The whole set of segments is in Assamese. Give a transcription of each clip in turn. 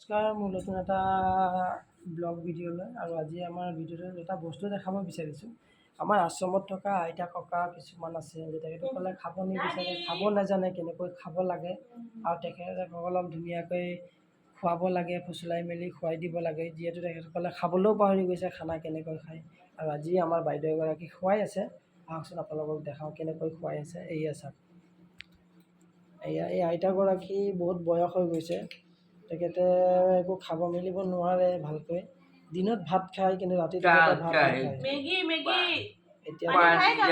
নমস্কাৰ, মোৰ নতুন এটা ব্লগ ভিডিঅ'লৈ আৰু আজি আমাৰ ভিডিঅ'টোত এটা বস্তু দেখাব বিচাৰিছোঁ। আমাৰ আশ্ৰমত থকা আইতা ককা কিছুমান আছে যে তেখেতসকলে খাব নিবিচাৰে, খাব নাজানে কেনেকৈ খাব লাগে আৰু তেখেতসকলক ধুনীয়াকৈ খুৱাব লাগে, ফুচলাই মেলি খুৱাই দিব লাগে, যিহেতু তেখেতসকলে খাবলৈও পাহৰি গৈছে খানা কেনেকৈ খায়। আৰু আজি আমাৰ বাইদেউ এগৰাকী খুৱাই আছে, আহকচোন আপোনালোকক দেখাওঁ কেনেকৈ খুৱাই আছে। এয়া চাওক, এয়া এই আইতাগৰাকী বহুত বয়স হৈ গৈছে, তেখেতে একো খাব মেলিব নোৱাৰে ভালকৈ। দিনত ভাত খায় কিন্তু ৰাতি তেখেতে ভাত নাখায়।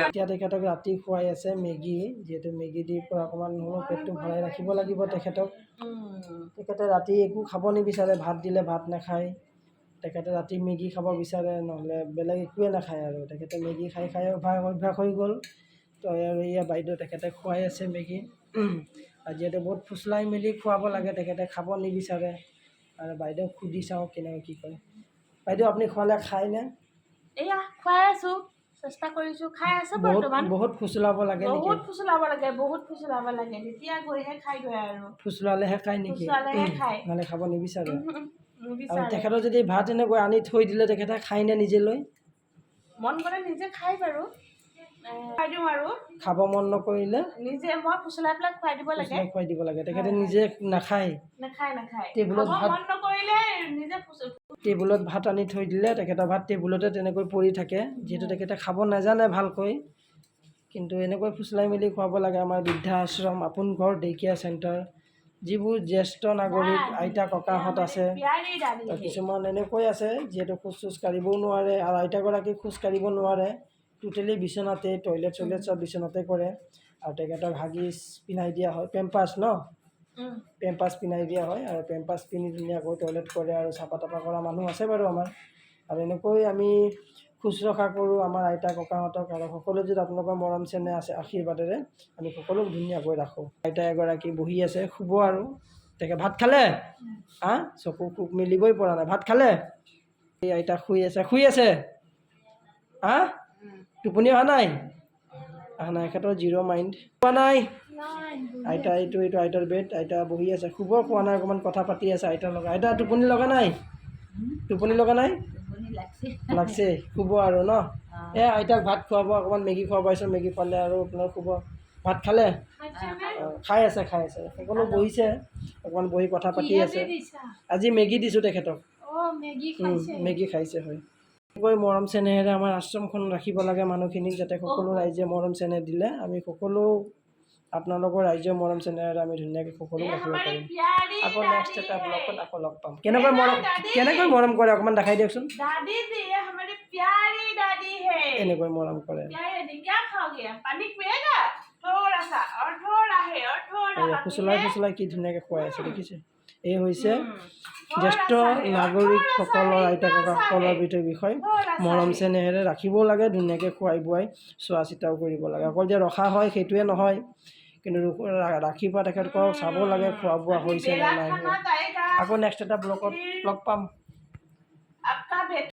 এতিয়া তেখেতক ৰাতি খুৱাই আছে মেগী, যিহেতু মেগী দি পৰা অকণমান হ'লেও পেটটো ভৰাই ৰাখিব লাগিব তেখেতক। তেখেতে ৰাতি একো খাব নিবিচাৰে, ভাত দিলে ভাত নাখায়। তেখেতে ৰাতি মেগী খাব বিচাৰে, নহ'লে বেলেগ একোৱে নাখায় আৰু তেখেতে মেগী খাই খাই অভ্যাস হৈ গ'ল। তো আৰু এয়া বাইদেউ তেখেতে খুৱাই আছে মেগী। আৰু যিহেতু বহুত ফুচলাই মেলি খুৱাব লাগে, তেখেতে খাব নিবিচাৰে। আৰু বাইদেউক সুধি চাওঁ কেনেকৈ কি কৰে। বাইদেউ আপুনি খোৱালে খায়নে? এয়া খুৱাই আছোঁ, চেষ্টা কৰিছোঁ, খাই আছে বৰ্তমান। বহুত ফুচলাব লাগে নেকি? বহুত ফুচলাব লাগে, তেতিয়া গৈহে খায়গৈ আৰু। ফুচলালেহে খায় নেকি? ফুচলালেহে খায়, নহ'লে খাব নিবিচাৰে। আৰু নিবিচাৰে। তেখেতৰ যদি ভাত এনেকৈ আনি থৈ দিলে তেখেতে খায়নে নিজে লৈ? মন গ'লে নিজে খাই বাৰু, খুৱাই দিওঁ আৰু। খাব মন নকৰিলে নিজে মই ফুচলাই পেলাই খুৱাই দিব লাগে। খুৱাই দিব লাগে, তেখেতে নিজে নাখায়। নাখায়। টেবুলত ভাত মন নকৰিলে নিজে টেবুলত ভাত আনি থৈ দিলে তেখেতৰ ভাত টেবুলতে তেনেকৈ পৰি থাকে, যিহেতু তেখেতে খাব নাজানে ভালকৈ। কিন্তু এনেকৈ ফুচলাই মেলি খুৱাব লাগে। আমাৰ বৃদ্ধাশ্ৰম, আপোন ঘৰ ডে কেয়াৰ চেণ্টাৰ, যিবোৰ জ্যেষ্ঠ নাগৰিক আইতা ককাহঁত আছে, কিছুমান এনেকৈ আছে যিহেতু খোজ কাঢ়িবও নোৱাৰে। আৰু আইতাগৰাকী খোজ কাঢ়িব নোৱাৰে, টোটেলি বিচনাতে, টয়লেট চয়লেট চব বিচনাতে কৰে। আৰু তেখেতক হাগিছ পিন্ধাই দিয়া হয়, পেম্পাছ পেম্পাছ পিন্ধাই দিয়া হয়। আৰু পেম্পাছ পিন্ধি ধুনীয়াকৈ টয়লেট কৰে আৰু চাফা তাফা কৰা মানুহ আছে বাৰু আমাৰ। আৰু এনেকৈ আমি শুশ্ৰূষা কৰোঁ আমাৰ আইতা ককাহঁতক। আৰু সকলো যদি আপোনালোকৰ মৰম চেনেহ আছে আশীৰ্বাদেৰে আমি সকলোক ধুনীয়াকৈ ৰাখোঁ। আইতা এগৰাকী বহি আছে, শুব আৰু। তেখেত ভাত খালে? চকু মেলিবই পৰা নাই। ভাত খালে? এই আইতা শুই আছে। টোপনি অহা নাই? এখেতৰ জিৰ' মাইণ্ড। খোৱা নাই আইতা, এইটো আইতাৰ বেড, আইতা বহি আছে, শুব। খোৱা নাই, অকণমান কথা পাতি আছে আইতাৰ লগত। আইতা টোপনি লগা নাই? লাগছে, শুব আৰু ন? আইতাক ভাত খুৱাব, অকণমান মেগী খুৱাব পাৰিছোঁ, মেগী খুৱালে আৰু আপোনাৰ শুব। ভাত খালে? খাই আছে। সকলো বহিছে, অকণমান বহি কথা পাতি আছে। আজি মেগী দিছোঁ তেখেতক। মেগী খাইছে, হয়। এনেকৈ মৰম চেনেহেৰে আমাৰ আশ্ৰমখন ৰাখিব লাগে মানুহখিনিক, যাতে সকলো ৰাইজে মৰম চেনেহ দিলে আমি সকলো আপোনালোকৰ ৰাইজৰ মৰম চেনেহেৰে আমি ধুনীয়াকৈ সকলো ৰাখিব পাৰিম। আকৌ নেক্সট এটা ব্লগত আকৌ লগ পাম। কেনেকৈ মৰম কৰে অকণমান দেখাই দিয়কচোন। এনেকৈ মৰম কৰে। ফুচলাই কি ধুনীয়াকৈ খুৱাই আছে দেখিছে? এই হৈছে জ্যেষ্ঠ নাগৰিকসকলৰ, আইতা ককাসকলৰ বিষয়। মৰম চেনেহেৰে ৰাখিবও লাগে, ধুনীয়াকৈ খুৱাই বোৱাই চোৱা চিতাও কৰিব লাগে। অকল যে ৰখা হয় সেইটোৱে নহয়, কিন্তু ৰাখিব তেখেতসকলক চাব লাগে খোৱা বোৱা হৈছে নে নাই। আকৌ নেক্সট এটা ব্লগত লগ পাম।